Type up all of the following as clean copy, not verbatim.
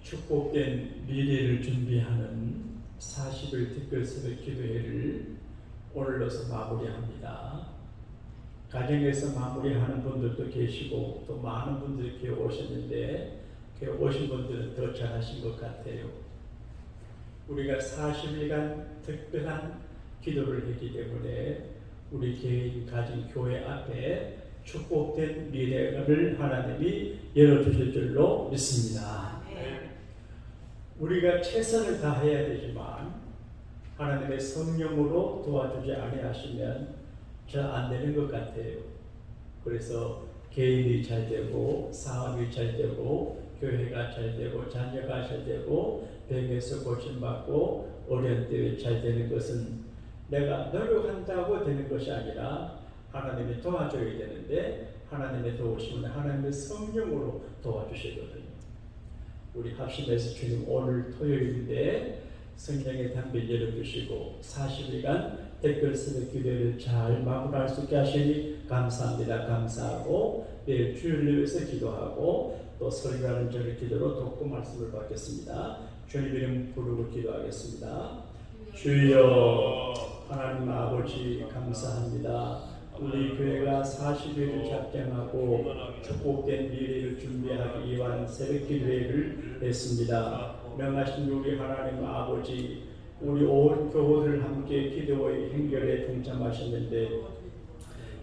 축복된 미래를 준비하는 40일 특별 새벽 기도회를 오늘로서 마무리합니다. 가정에서 마무리하는 분들도 계시고 또 많은 분들이 교회 오셨는데 교회 오신 분들은 더 잘하신 것 같아요. 우리가 40일간 특별한 기도를 했기 때문에 우리 개인, 가정, 교회 앞에 축복된 미래를 하나님이 열어주실 줄로 믿습니다. 우리가 최선을 다해야 되지만 하나님의 성령으로 도와주지 아니하시면 잘 안 되는 것 같아요. 그래서 개인이 잘 되고 사업이 잘 되고 교회가 잘 되고 자녀가 잘 되고 병에서 고침받고 어려운 때에 잘 되는 것은 내가 노력한다고 되는 것이 아니라 하나님이 도와줘야 되는데 하나님의 도우심은 하나님의 성령으로 도와주시거든요. 우리 합심해서 주님 오늘 토요일인데 성령의 담비 열어주시고 40일간 댓글 쓰는 기도를 잘 마무리할 수 있게 하시니 감사합니다. 감사하고 내일 주일을 위해서 기도하고 또 설교하는 저를 기도로 돕고 말씀을 받겠습니다. 주님 이름 부르고 기도하겠습니다. 주여 하나님 아버지 감사합니다. 우리 교회가 40일을 작정하고 축복된 미래를 준비하기 위한 새벽 기도회를 했습니다. 명하신 우리 하나님 아버지, 우리 온 교우들 함께 기도의 행렬에 동참하셨는데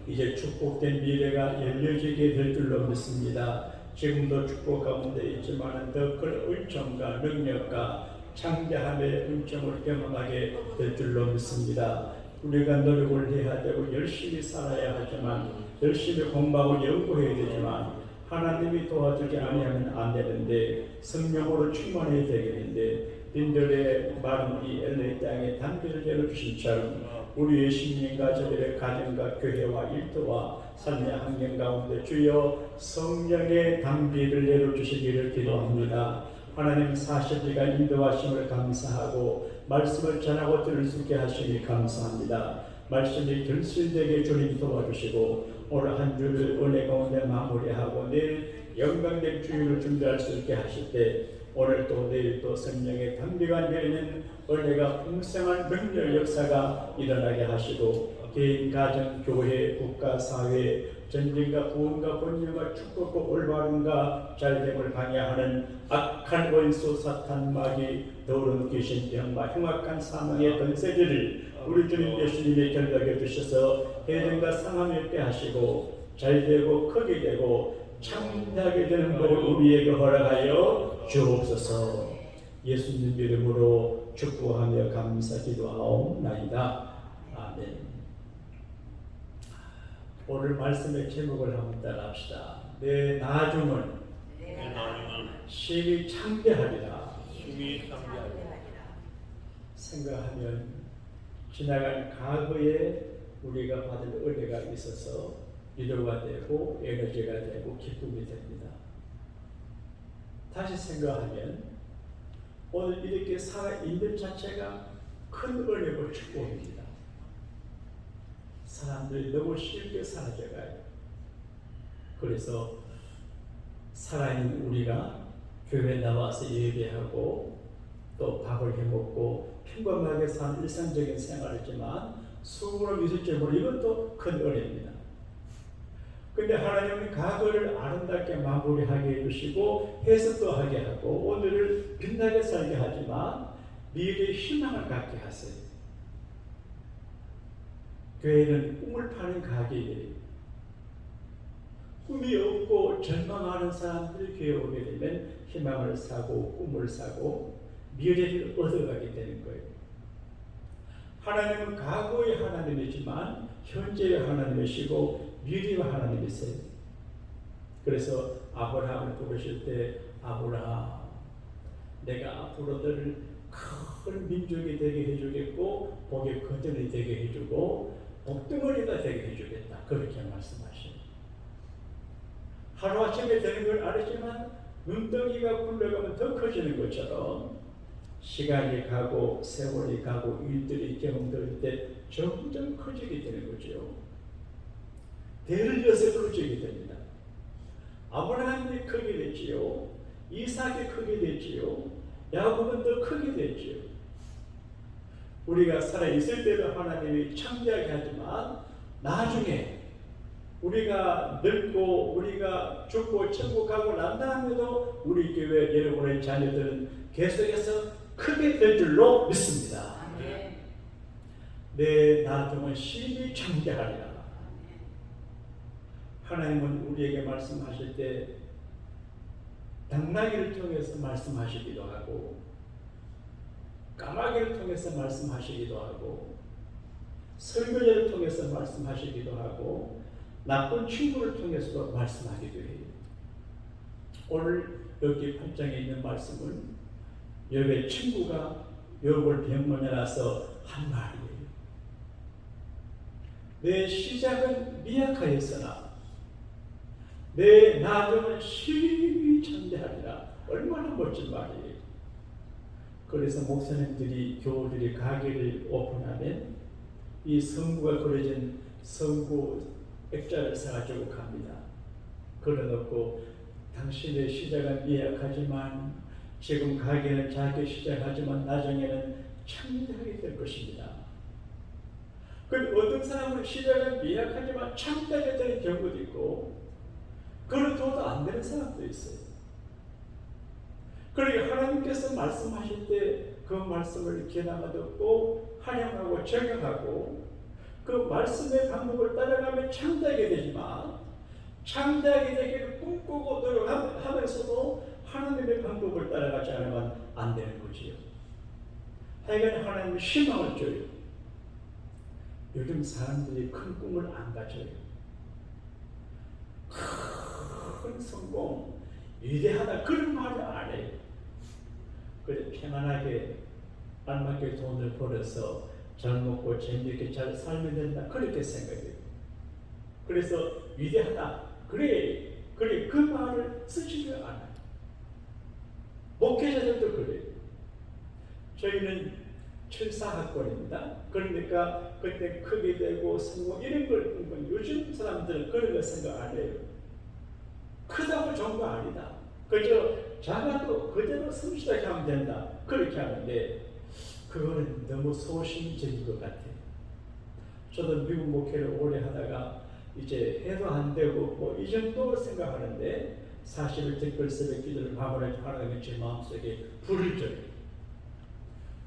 이제 축복된 미래가 열려지게 될 줄로 믿습니다. 지금도 축복 가운데 있지만 더 큰 은총과 능력과 창대함의 은총을 경험하게 될 줄로 믿습니다. 우리가 노력을 해야 되고 열심히 살아야 하지만 열심히 공부하고 연구해야 되지만 하나님이 도와주지 아니하면 안 되는데 성령으로 충만해야 되겠는데 빈들의 마른 이 LA 땅에 담비를 열어주신 처럼 우리의 심령과 저들의 가정과 교회와 일터와 삶의 환경 가운데 주여 성령의 담비를 열어주시기를 기도합니다. 하나님 40일간 인도하심을 감사하고 말씀을 전하고 들을 수 있게 하시니 감사합니다. 말씀이 결실되게 주님 도와주시고 오늘 한 주를 은혜 가운데 마무리하고 내일 영광된 주일을 준비할 수 있게 하실 때 오늘 또 내일 또 성령의 담비가 내리는 은혜가 풍성한 능력 역사가 일어나게 하시고 개인, 가정, 교회, 국가, 사회 전쟁과 구원과 번영과 축복과 올바름과 잘됨을 방해하는 악한 원수 사탄 마귀 더러운 귀신 병과 흉악한 사망의 권세들을 우리 주님 예수님이 결박해 주셔서 해전과 상함이 없게 하시고 잘되고 크게 되고 창대하게 되는 것을 우리에게 허락하여 주옵소서. 예수님 이름으로 축복하며 감사 기도하옵나이다. 아멘. 오늘 말씀의 제목을 한번 따라합시다. 내 나중은 심히 창대하리라. 생각하면 지나간 과거에 우리가 받은 은혜가 있어서 위로가 되고 에너지가 되고 기쁨이 됩니다. 다시 생각하면 오늘 이렇게 살아있는 자체가 큰 은혜고 축복입니다. 사람들이 너무 쉽게 사라져가요. 그래서 살아있는 우리가 교회에 나와서 예배하고 또 밥을 해먹고 평범하게 사는 일상적인 생활이지만 수고로 미술적으로 이것도 큰 은혜입니다. 근데 하나님은 과거를 아름답게 마무리하게 해주시고 해석도 하게 하고 오늘을 빛나게 살게 하지만 미래의 희망을 갖게 하세요. 교회는 꿈을 파는 가게예요. 꿈이 없고 절망하는 사람들이 교회에 오게 되면 희망을 사고 꿈을 사고 미래를 얻어가게 되는 거예요. 하나님은 과거의 하나님이지만 현재의 하나님이시고 미래의 하나님이세요. 그래서 아브라함을 부르실 때 아브라함 내가 앞으로 너를 큰 민족이 되게 해주겠고 복의 거전이 되게 해주고 복덩어리가 되게 해주겠다. 그렇게 말씀하시죠. 하루아침에 되는 걸 알았지만 눈덩이가 굴러가면 더 커지는 것처럼 시간이 가고 세월이 가고 일들이 경험될 때 점점 커지게 되는 거죠. 대를 이어서 커지게 됩니다. 아브라함이 크게 됐지요. 이삭이 크게 됐지요. 야곱은 더 크게 됐지요. 우리가 살아있을 때도 하나님이 창대하게 하지만 나중에 우리가 늙고 우리가 죽고 천국 가고 난 다음에도 우리 교회 여러분의 자녀들은 계속해서 크게 될 줄로 믿습니다. 내 나중은 심히 창대하리라. 하나님은 우리에게 말씀하실 때 당나귀를 통해서 말씀하시기도 하고 까마귀를 통해서 말씀하시기도 하고 설교자를 통해서 말씀하시기도 하고 나쁜 친구를 통해서도 말씀하기도 해요. 오늘 여기 8장에 있는 말씀은 욥의 친구가 욥을 병문에 나서 한 말이에요. 내 시작은 미약하였으나 내 나중은 심히 창대하리라. 얼마나 멋진 말이에요. 그래서 목사님들이 교우들이 가게를 오픈하면 이 성구가 그려진 성구 액자를 사가지고 갑니다. 걸어놓고 당신의 시작은 미약하지만 지금 가게는 작게 시작하지만 나중에는 창대하게 될 것입니다. 그런데 어떤 사람은 시작은 미약하지만 창대하게 되는 경우도 있고 그래도 안 되는 사람도 있어요. 그러니까 하나님께서 말씀하실 때 그 말씀을 귀담아 듣고 활용하고 적용하고 그 말씀의 방법을 따라가면 창대하게 되지만 창대하게 되기를 꿈꾸고 노력하면서도 하나님의 방법을 따라가지 않으면 안 되는 거지요. 하여간 하나님의 희망을 줘요. 요즘 사람들이 큰 꿈을 안 가져요. 큰 성공, 위대하다 그런 말을 안 해요. 그래서 편안하게 알맞게 돈을 벌어서 잘 먹고 재미있게 잘 살면 된다 그렇게 생각해요. 그래서 위대하다 그래 그 말을 쓰지를 않아요. 목회자들도 그래요. 저희는 철사학번입니다. 그러니까 그때 크게 되고 성공 이런 걸 꿈꾸는 요즘 사람들은 그런 거 생각 안 해요. 크다고 좋은 거 아니다. 그저 작아도 그대로 성실하게 하면 된다. 그렇게 하는데 그거는 너무 소심적인 것 같아요. 저도 미국 목회를 오래 하다가 이제 해도 안 되고 뭐 이 정도 생각하는데 40일 특별 새벽 기도를 밤을 하나님이 제 마음속에 불을 줘요.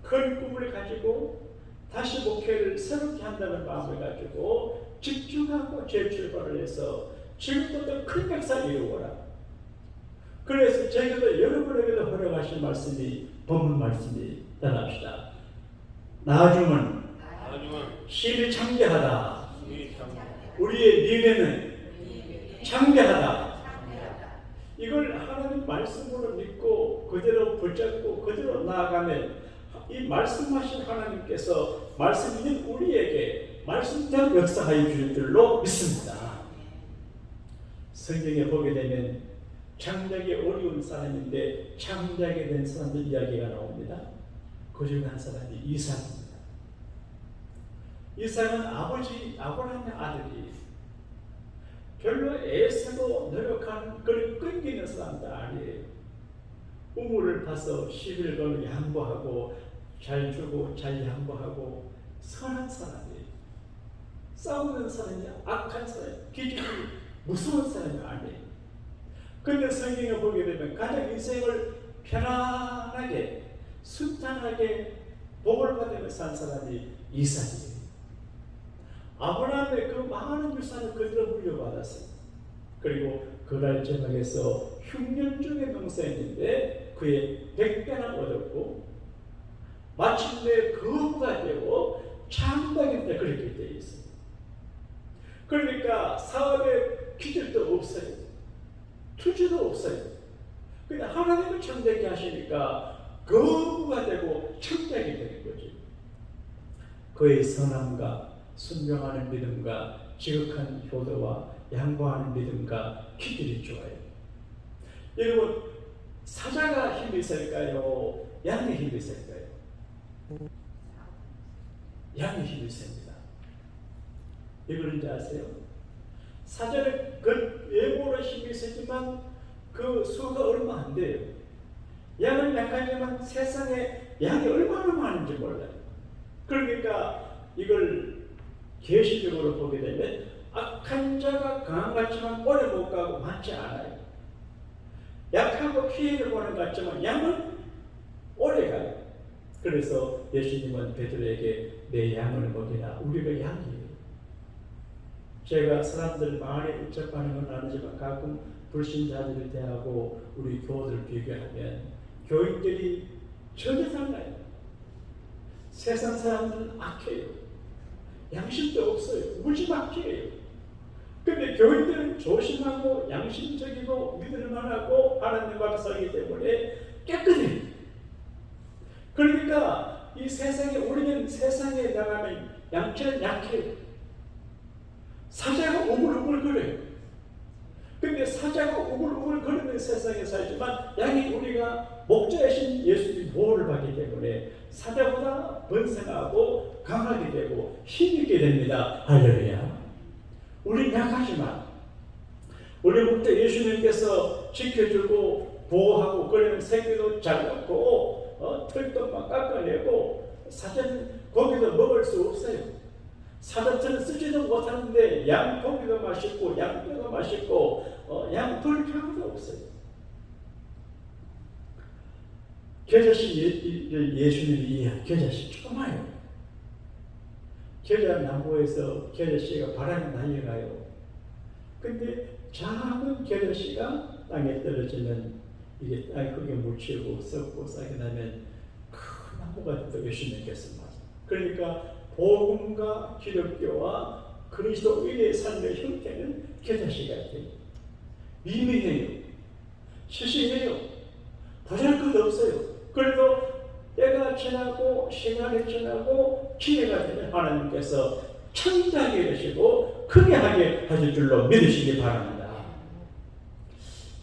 큰 꿈을 가지고 다시 목회를 새롭게 한다는 마음을 가지고 집중하고 재출발을 해서 지금부터 큰 역사를 이루어라. 그래서 제가도 여러분에게도 허락하신 말씀이 본문 말씀이 따라합시다. 나중은 심히 창대하다. 우리의 미래는 창대하다. 이걸 하나님 말씀으로 믿고 그대로 붙잡고 그대로 나아가면 이 말씀하신 하나님께서 말씀 있는 우리에게 말씀대로 역사하여 주실 줄로 믿습니다. 성경에 보게 되면 창대하기 어려운 사람인데 창대하게 된 사람들 이야기가 나옵니다. 그 중 한 사람이 이삭입니다. 이삭은 아브라함의 아들이 별로 애쓰고 노력하는 그런 끈기 있는 사람도 아니에요. 우물을 파서 11권을 양보하고 잘 주고 잘 양보하고 선한 사람이에요. 싸우는 사람이 악한 사람, 기질이 무서운 사람이 아니에요. 그런데 성경에 보게 되면 가장 인생을 편안하게 순탄하게 복을 받으며 산 사람이 이삭이에요. 아브라함의 그 많은 유산을 그대로 물려받았어요. 그리고 그날 저녁에서 흉년 중에 농사했는데 그의 100배나 얻었고 마침내 거부가 되고 창당했다 그렇게 되어 있어요. 그러니까 사업에 기질도 없어요. 투지도 없어요. 그냥 하나님을 창대하게 하시니까 거부가 되고 창대하게 되는 거죠. 그의 선함과 순종하는 믿음과 지극한 효도와 양보하는 믿음과 기질이 좋아요. 여러분, 사자가 힘이 있을까요? 양의 힘이 있을까요? 양의 힘이 있습니다. 이거는지 아세요? 사자는 그 외모로 힘이 있었지만 그 수가 얼마 안 돼요. 양은 약하지만 세상에 양이 얼마나 많은지 몰라요. 그러니까 이걸 계시적으로 보게 되면 악한 자가 강한 것 같지만 오래 못 가고 많지 않아요. 약하고 피해를 보는 것 같지만 양은 오래 가요. 그래서 예수님은 베드로에게 내 양을 먹이라. 우리가 양이에요. 제가 사람들 말에 접하는 건 아니지만 가끔 불신자들을 대하고 우리 교우들 비교하면 교인들이 전혀 달라요. 세상 사람들은 악해요. 양심도 없어요. 무지막지해요. 근데 교인들은 조심하고 양심적이고 믿을만하고 하나님 앞에 서기 때문에 깨끗해요. 그러니까 이 세상에 우리는 세상에 나가면 양처럼 약해요. 사자가 우글우글거려요. 근데 사자가 우글우글거리는 세상에 살지만 양이 우리가 목자이신 예수님이 보호를 받기 때문에 사자보다 번성하고 강하게 되고 힘있게 됩니다. 할렐루야. 우리는 약하지만 우리 목자 예수님께서 지켜주고 보호하고 그러는 새끼도 잘 낳고 털도 막 깎아내고 사자는 고기도 먹을 수 없어요. 사자처럼 쓰지도 못하는데 양 고기도 맛있고 양뼈도 맛있고 양 돌 필요도 없어요. 겨자씨 예수님이 겨자씨 조그마요. 겨자 나무에서 겨자씨가 바람에 날려가요. 근데 작은 겨자씨가 땅에 떨어지면 이게 땅에 크게 묻히고 썩고 싹이 나면 큰 나무가 또 예수님께서 맞아요. 그러니까 복음과 기독교와 그리스도인의 삶의 형태는 겨자씨 같아요. 미미해요. 시시해요. 보잘것 없어요. 그래도 때가 지나고 시간이 지나고 기회가 되면 하나님께서 창대하게 하시고 크게 하게 하실 줄로 믿으시기 바랍니다.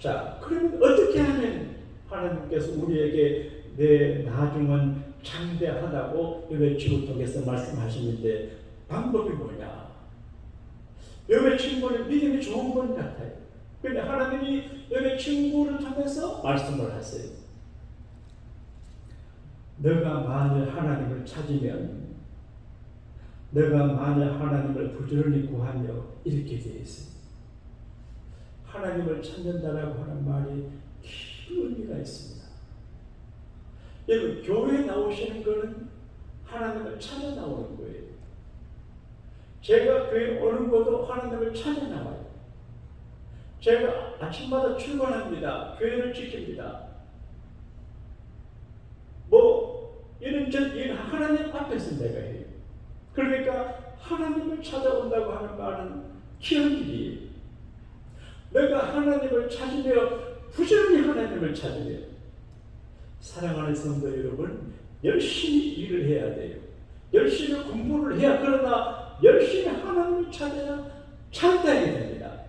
자, 그러면 어떻게 하면 하나님께서 우리에게 내 나중은 창대하다고 요배 친구 통해서 말씀하시는데 방법이 뭐냐? 요배 친구는 믿음이 좋은 분 같아요. 근데 하나님이 요배 친구를 통해서 말씀을 하세요. 너가 만일 하나님을 찾으면 너가 만일 하나님을 부지런히 구하며 이렇게 되어 있어요. 하나님을 찾는다라고 하는 말이 깊은 의미가 있습니다. 여러분, 교회에 나오시는 것은 하나님을 찾아 나오는 거예요. 제가 교회에 오는 것도 하나님을 찾아 나와요. 제가 아침마다 출근합니다. 교회를 지킵니다. 이런저런 일 하나님 앞에서 내가 해요. 그러니까 하나님을 찾아온다고 하는 말은 기억일이에요. 내가 하나님을 찾으며 부지런히 하나님을 찾으며 사랑하는 성도 여러분, 열심히 일을 해야 돼요. 열심히 공부를 해야, 그러나 열심히 하나님을 찾아야 창대하게 됩니다.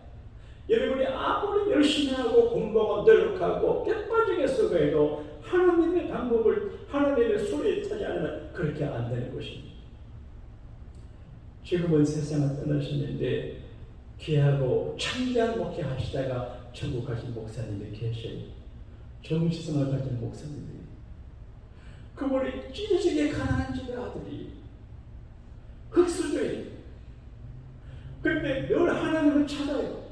여러분이 아무리 열심히 하고 공부하고 노력하고 뼈빠지게 써가도 하나님의 방법을, 하나님의 소리에 타지 않으면 그렇게 안 되는 것입니다. 지금은 세상을 떠나셨는데 귀하고 창대한 목회 하시다가 천국 가신 목사님이 계셔요. 정치성을 가진 목사님이. 그분이 찢어지게 가난한 집의 아들이 흙수저예요. 그런데 늘 하나님을 찾아요.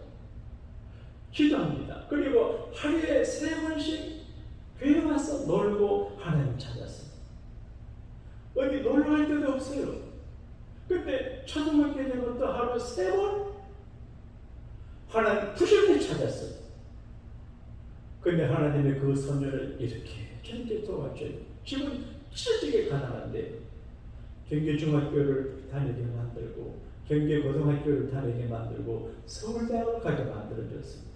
기도합니다. 그리고 하루에 3번씩 교회 와서 놀고 하나님 찾았어요. 어디 놀러 갈 데도 없어요. 근데 초등학교 되면 또 하루 3번 하나님 부지런히 찾았어요. 근데 하나님의 그 소녀를 이렇게 저렇게 도와줘요. 지금 찢어지게 가난한데 경기중학교를 다니게 만들고 경기고등학교를 다니게 만들고 서울대학을 가게 만들어줬습니다.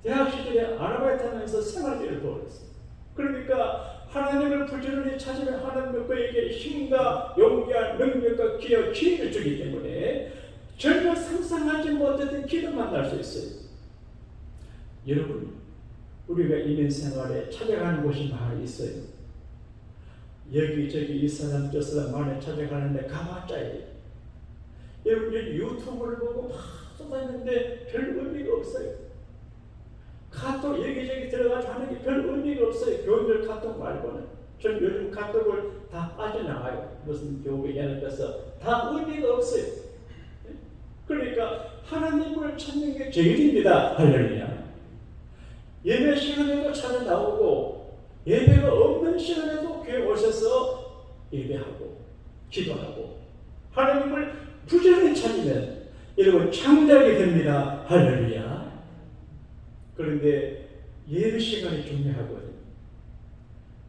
대학 시절에 아르바이트 하면서 생활비를 벌었어요. 그러니까 하나님을 부지런히 찾으면 하나님은 그에게 힘과 용기와 능력과 기회와 기회를 주기 때문에 전혀 상상하지 못했던 길을 만날 수 있어요. 여러분, 우리가 인생 생활에 찾아가는 곳이 많이 있어요. 여기저기 이 사람 저 사람 많이 찾아가는데 가봤자예요. 여러분, 유튜브를 보고 막 쏟았는데 별 의미가 없어요. 카톡 여기저기 들어가서 하는 게 별 의미가 없어요. 교인들 카톡 말고는. 전 요즘 카톡을 다 빠져나가요. 무슨 교회 예를 들어서 다 의미가 없어요. 그러니까 하나님을 찾는 게 제일입니다. 할렐루야. 예배 시간에도 찾아 나오고 예배가 없는 시간에도 교회 오셔서 예배하고 기도하고 하나님을 부지런히 찾으면 여러분 창작이 됩니다. 할렐루야. 그런데 예배 시간이 중요하거든요.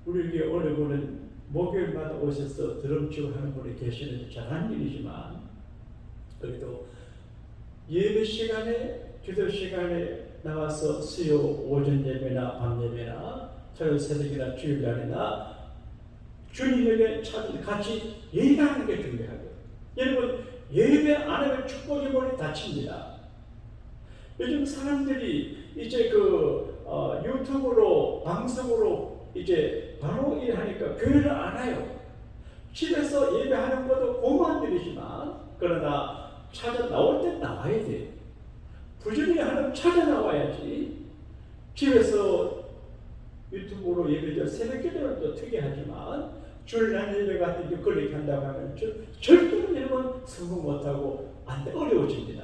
우리 교회 어느 분은 목요일마다 오셔서 드럼 치고 하는 분이 계시는데 잘하는 일이지만 그래도 예배 시간에 기도 시간에 나와서 수요 오전 예배나 밤 예배나 토요일 새벽이나 주일날이나 주님에게 같이 예배하는 게 중요하고요. 여러분 예배 안 하면 축복의 문이 닫힙니다. 요즘 사람들이 이제 유튜브로 방송으로 이제 바로 일하니까 교회를 안 와요. 집에서 예배하는 것도 고마운 일이지만 그러나 찾아 나올 때 나와야 돼요. 부지런히 하나님 찾아 나와야지. 집에서 유튜브로 예배죠. 새벽 기도는 또 특이하지만 주일날 예배 같은 게 그렇게 한다고 하면 절대로 여러분 성공 못하고 안 돼. 어려워집니다.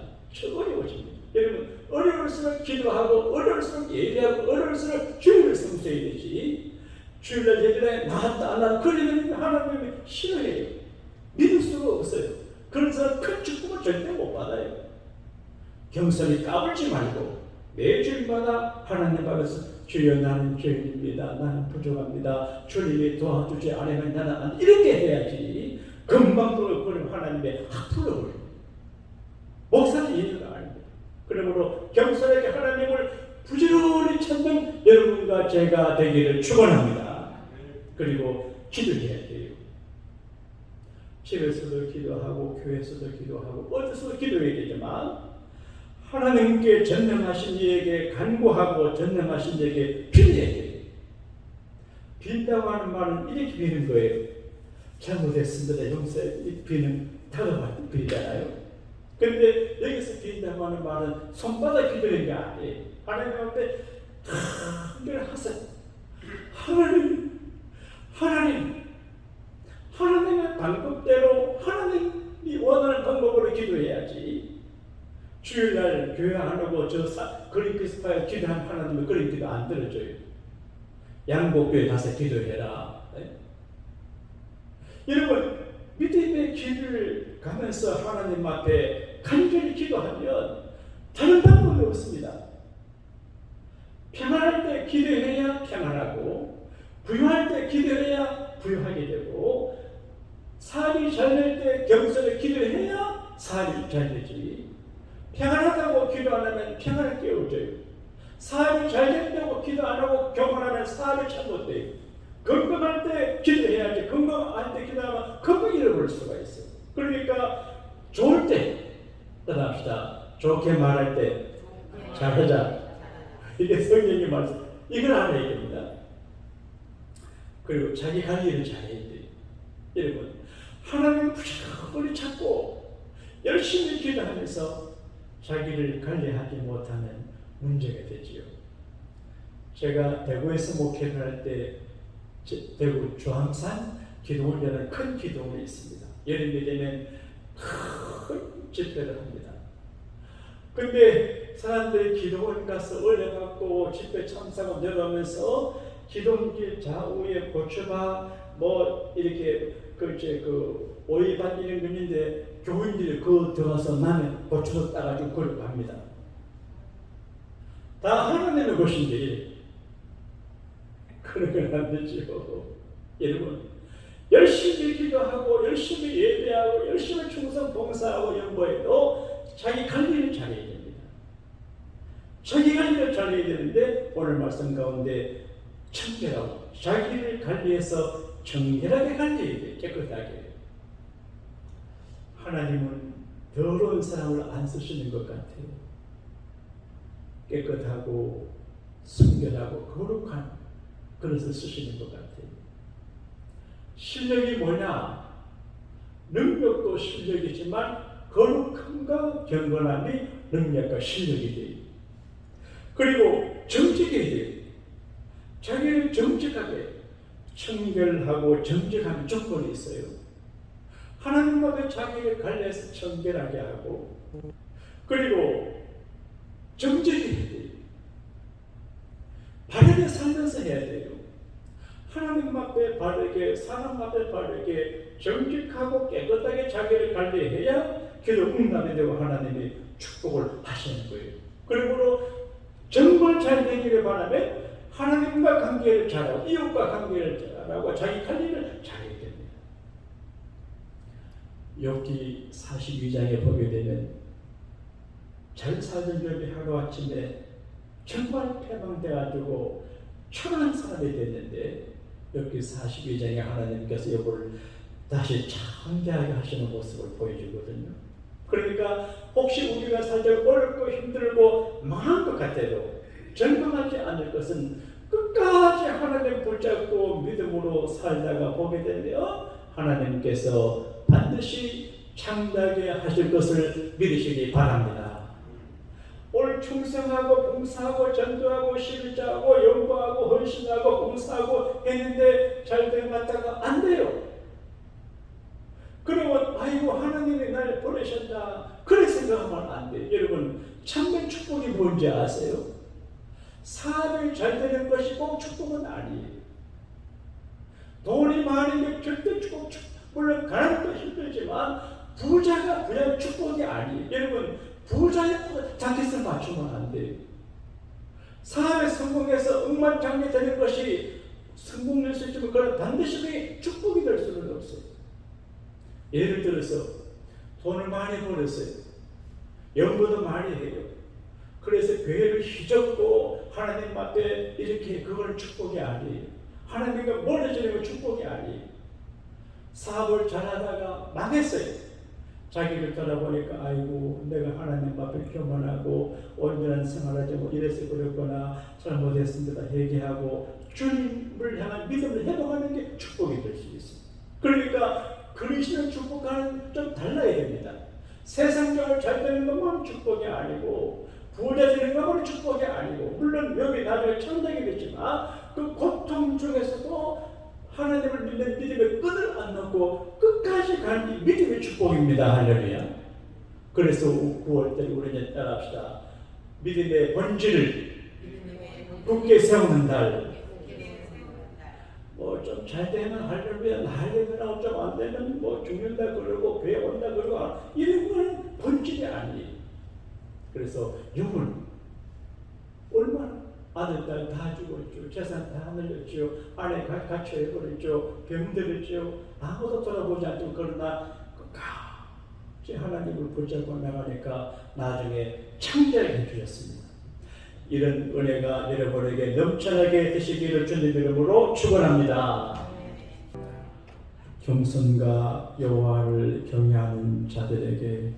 어려워집니다. 여러분 어려울수록 기도하고 어려울수록 예배하고 어려울수록 주일을 섬겨야 되지. 주일날 예배에 나왔다 안 나왔다 그러면 하나님이 싫어해요. 믿을 수가 없어요. 그런 사람 큰 축복을 절대 못 받아요. 경선이 까불지 말고 매주일마다 하나님 앞에서 주여 나는 죄인입니다. 나는 부족합니다. 주님이 도와주지 않으면 나는 안 이렇게 해야지. 금방 그럼 하나님의 악플로 올립니다. 목사는 이해가 안 돼요. 그러므로 겸손하게 하나님을 부지런히 찾는 여러분과 제가 되기를 축원합니다. 그리고 기도해야 돼요. 집에서도 기도하고 교회에서도 기도하고 어디서도 기도해야 되지만 하나님께 전능하신 이에게 간구하고 전능하신 이에게 빌어야 돼요. 빈다고 하는 말은 이렇게 비는 거예요. 잘못했습니다. 용서해. 비는 다가갈 때 비잖아요. 그런데 여기서 빈다고 하는 말은 손바닥 기도는 게 아니에요. 하나님 앞에 한결 하세요. 하나님의 방법대로 하나님이 원하는 방법으로 기도해야지. 주일날 교회 안 오고 그리스파에 기도한 하나님은 그런 기도 안 들어줘요. 양복교회 가서 기도해라. 네? 여러분 믿음의 길을 가면서 하나님 앞에 간절히 기도하면 다른 방법이 없습니다. 평안할 때 기도해야 평안하고 부유할 때 기도해야 부유하게 되고 삶이 잘 될 때 겸손히 기도해야 삶이 잘 되지. 평안하다고 기도 안 하면 평안을 깨워줘요. 삶이 잘 된다고 기도 안 하고 경건하면 삶이 잘못돼요. 건강할 때 기도해야지. 건강할 때 기도하면 건강 잃어버릴 수가 있어요. 그러니까 좋을 때 따라합시다. 좋게 말할 때 잘하자. 이게 성경의 말씀. 이걸 알아야 됩니다. 그리고 자기 관리를 잘해야 돼요. 여러분 하나님을 부지런히 찾고 열심히 기도하면서 자기를 관리하지 못하는 문제가 되지요. 제가 대구에서 목회를 할 때 대구 주황산 기도원이라는 큰 기도원이 있습니다. 여름이 되면 큰 집회를 합니다. 근데 사람들이 기도원 가서 올려갖고 집회 참석을 내려오면서 기도원길 좌우에 고추밭 뭐 이렇게 오이밭 이런 거 있는데 교인들이 들어가서 나는 고추도 따가지고 그걸 갑니다. 다 하나님의 것인데 그러면 안 되죠. 여러분 열심히 기도하고 열심히 예배하고 열심히 충성 봉사하고 연보해도 자기 관리를 잘해야 됩니다. 자기 관리를 잘해야 되는데 오늘 말씀 가운데 청결하고 자기를 관리해서 정결하게 관리해야 돼요. 깨끗하게. 하나님은 더러운 사람을 안 쓰시는 것 같아요. 깨끗하고 순결하고 거룩한 그릇을 쓰시는 것 같아요. 실력이 뭐냐? 능력도 실력이지만 거룩함과 경건함이 능력과 실력이 돼요. 그리고 정직해야 돼요. 자기를 정직하게 청결하고 정직한 조건이 있어요. 하나님 앞에 자기를 갈래서 청결하게 하고, 그리고 정직해야 돼요. 바르게 살면서 해야 돼요. 하나님 앞에 바르게, 사람 앞에 바르게 정직하고 깨끗하게 자기를 관리해야 기도 응답이 되고 하나님이 축복을 하시는 거예요. 그리고 정말 잘 되기를 바라면 하나님과 관계를 잘하고 이웃과 관계를 잘하고 자기 관리를 잘해야 됩니다. 욥기 42장에 보게 되면 잘 살던 욥이 하루아침에 정말 패망돼가지고 천한 사람이 됐는데 욥기 42장에 하나님께서 욥을 다시 창대하게 하시는 모습을 보여주거든요. 그러니까 혹시 우리가 살짝 어렵고 힘들고 망한 것 같아도 절망하지 않을 것은 끝까지 하나님 붙잡고 믿음으로 살다가 보게 되면 하나님께서 반드시 창대하게 하실 것을 믿으시기 바랍니다. 오늘 충성하고 봉사하고 전도하고 실자하고 연구하고 헌신하고 봉사하고 했는데 잘 되었다가 안 돼요. 그리고 아이고 하나님이 날 보내셨다 그래 생각하면 안 돼요. 여러분 참된 축복이 뭔지 아세요? 사업이 잘 되는 것이 꼭 축복은 아니에요. 돈이 많은 게 절대 축복, 물론 가난도 힘들지만 부자가 그냥 축복이 아니에요. 여러분 부자의 자켓을 맞추면 안 돼요. 사업에 성공해서 억만장자 되는 것이 성공일 수 있지만 그건 반드시 축복이 될 수는 없어요. 예를 들어서 돈을 많이 벌었어요. 연구도 많이 해요. 그래서 교회를 휘젓고 하나님 앞에 이렇게 그걸 축복이 아니에요. 하나님과 멀어지는 건 축복이 아니에요. 사업을 잘하다가 망했어요. 자기를 돌아보니까 아이고 내가 하나님 앞에 교만하고 온전한 생활하지 못 이래서 그랬구나 잘못했습니다 회개하고 주님을 향한 믿음을 회복하는 게 축복이 될 수 있어요. 그러니까 그리스도는 축복과는 좀 달라야 됩니다. 세상적으로 잘 되는 것만 축복이 아니고 부자 되는 것만 축복이 아니고 물론 여기 나중에 창작이 됐지만 그 고통 중에서도 하나님을 믿는 믿음의 끈을 안 놓고 끝까지 가는 이 믿음의 축복입니다. 할렐루야. 그래서 9월달에 우리는 따라합시다. 믿음의 본질을 굳게 세우는 달. 뭐 좀 잘 되면 할렐루야 할렐루야라고 좀 안 되면 뭐 죽는다 그러고 교회 온다 그러고 이런 건 본질이 아니에요. 그래서 영은 얼마나 아들, 딸 다 죽었죠. 재산 다 늘렸죠. 아내 갇혀버렸죠. 병들었죠. 아무도 돌아보지 않고 그러나 끝까지 하나님을 붙잡고 나가니까 나중에 창대하게 해주셨습니다. 이런 은혜가 여러분에게 넘쳐나게 되시기를 주님 이름으로 축원합니다. 겸손과 여호와를 경외하는 자들에게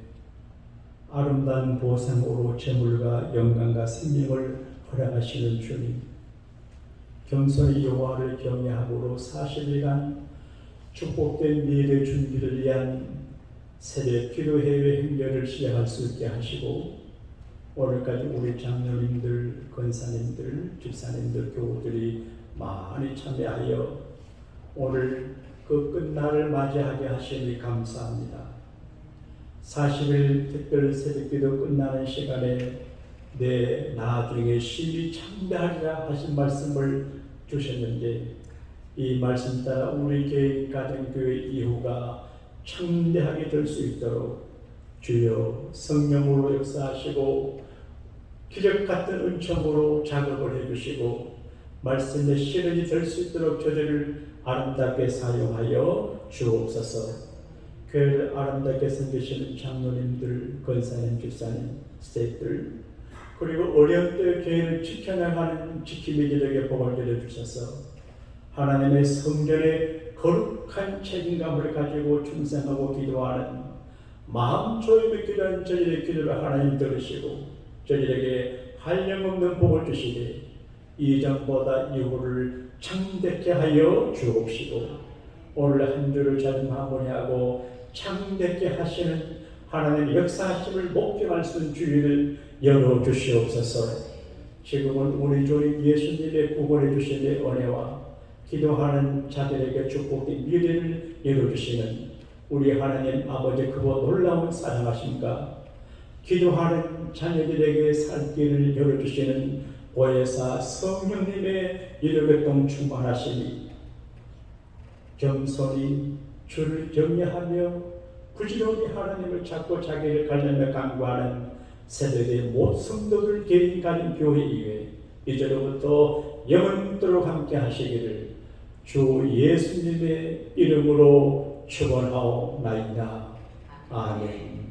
아름다운 보상으로 재물과 영광과 생명을 허락하시는 주님, 겸손히 여호와를 경외함으로 40일간 축복된 미래 준비를 위한 새벽 기도 해외 행렬을 시작할 수 있게 하시고 오늘까지 우리 장로님들, 권사님들, 집사님들, 교우들이 많이 참여하여 오늘 그 끝날을 맞이하게 하시니 감사합니다. 40일 특별 새벽기도 끝나는 시간에 내 나중에 심히 창대하리라 하신 말씀을 주셨는데 이 말씀 따라 우리 교회 가정교회 이후가 창대하게 될 수 있도록 주여 성령으로 역사하시고 기적 같은 은총으로 작업을 해주시고 말씀의 실현이 될 수 있도록 저들을 아름답게 사용하여 주옵소서. 교회를 아름답게 섬기시는 장로님들, 권사님, 집사님, 스태프들 그리고 어려운 때 교회를 지켜나가는 지킴이 저에게 복을 내려주셔서 하나님의 성전에 거룩한 책임감을 가지고 충성하고 기도하는 마음 조임에 기도하는 저희들의 기도를 하나님 들으시고 저희들에게 한량없는 복을 주시되 이전보다 이후를 창대케 하여 주옵시고 오늘 한 주를 잘 마무리하고 창대케 하시는 하나님의 역사하심을 목격할 수 있는 주일을 열어 주시옵소서. 지금은 우리 주 예수님의 구원해 주시는 은혜와 기도하는 자들에게 축복의 미래를 열어주시는 우리 하나님 아버지 그거 놀라운 사랑하심과 기도하는 자녀들에게 살 길을 열어주시는 보혜사 성령님의 이르게동 충만하시니 겸손히 주를 경외하며 부지런히 하나님을 찾고 자기를 가르며 강구하는 새벽의 모성도들 개인 가진 교회 이외에 이제로부터 영원토록 함께 하시기를 주 예수님의 이름으로 축원하옵나이다. 아멘.